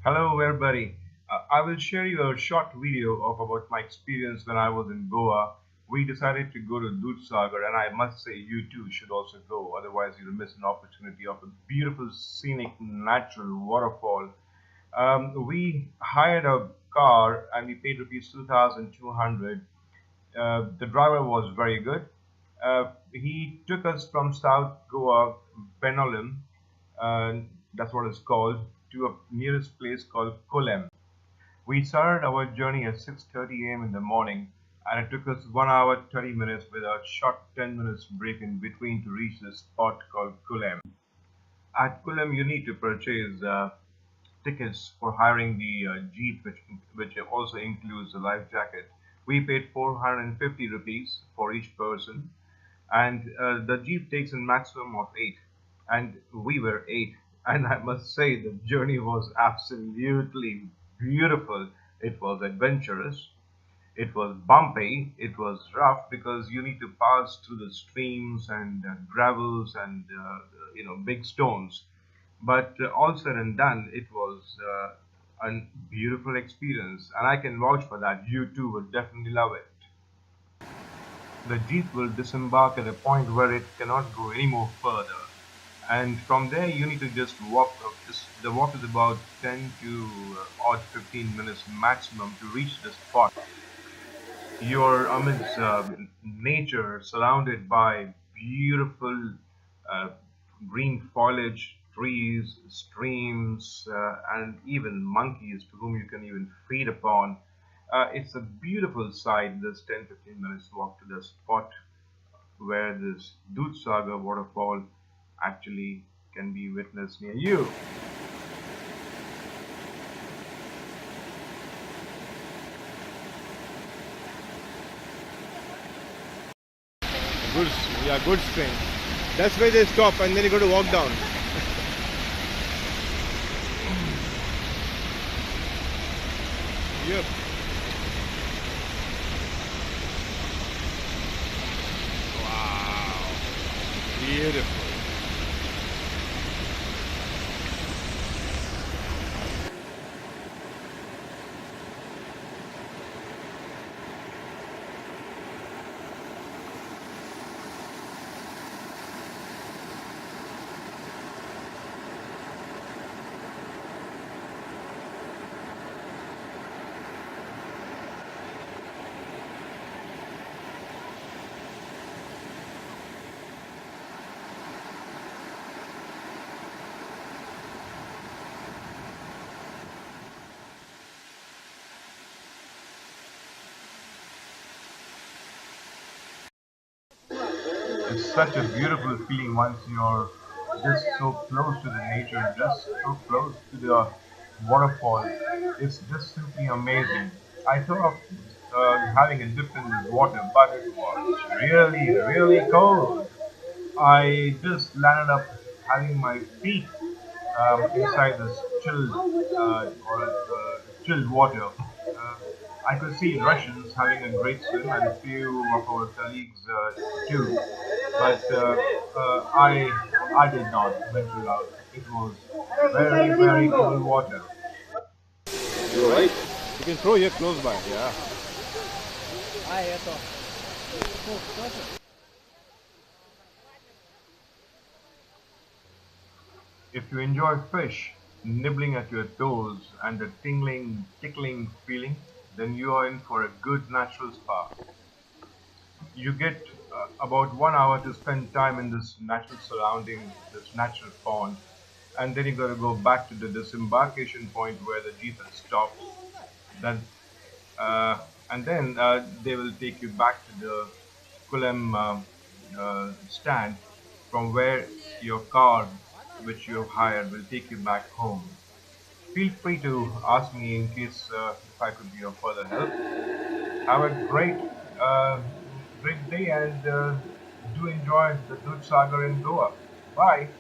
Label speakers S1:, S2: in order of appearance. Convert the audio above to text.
S1: Hello everybody. I will share you a short video of about my experience when I was in Goa. We decided to go to Dudhsagar, and I must say you too should also go, otherwise you'll miss an opportunity of a beautiful scenic natural waterfall. We hired a car and we paid rupees 2,200. The driver was very good. He took us from South Goa, Benaulim, that's what it's called, to a nearest place called Kulem. We started our journey at 6:30 a.m. in the morning, and it took us 1 hour 30 minutes with a short 10 minutes break in between to reach this spot called Culem. At Culem, you need to purchase tickets for hiring the jeep, which also includes the life jacket. We paid 450 rupees for each person, and the jeep takes a maximum of eight, and we were eight. And I must say, the journey was absolutely beautiful. It was adventurous. It was bumpy. It was rough because you need to pass through the streams and gravels and big stones. But all said and done, it was a beautiful experience, and I can vouch for that. You too would definitely love it. The jeep will disembark at a point where it cannot go any more further, and from there you need to just walk up. The walk is about 10 to odd 15 minutes maximum to reach the spot. You're amidst nature, surrounded by beautiful uh, green foliage, trees, streams, and even monkeys to whom you can even feed upon. It's a beautiful sight, this 10-15 minutes walk to the spot where this Dudhsagar waterfall actually can be witnessed near you.
S2: Goods, yeah, goods train. That's where they stop and then you got to walk down. Yep. Wow. Beautiful.
S1: It's such a beautiful feeling once you're just so close to the nature, just so close to the waterfall. It's just simply amazing. I thought of having a dip in the water, but it was really, really cold. I just landed up having my feet inside this chilled water. I could see Russians having a great swim and a few of our colleagues too, but I did not venture out. It was very, very cold water.
S2: You're right. You can throw here close by. Yeah.
S1: If you enjoy fish nibbling at your toes and the tickling feeling, then you are in for a good natural spa. You get about 1 hour to spend time in this natural surrounding, this natural pond, and then you got to go back to the disembarkation point where the jeep has stopped. Then, uh, and then they will take you back to the Kulem stand, from where your car, which you have hired, will take you back home. Feel free to ask me in case if I could be of further help. Have a uh, great day, and do enjoy the Dudhsagar in Goa. Bye.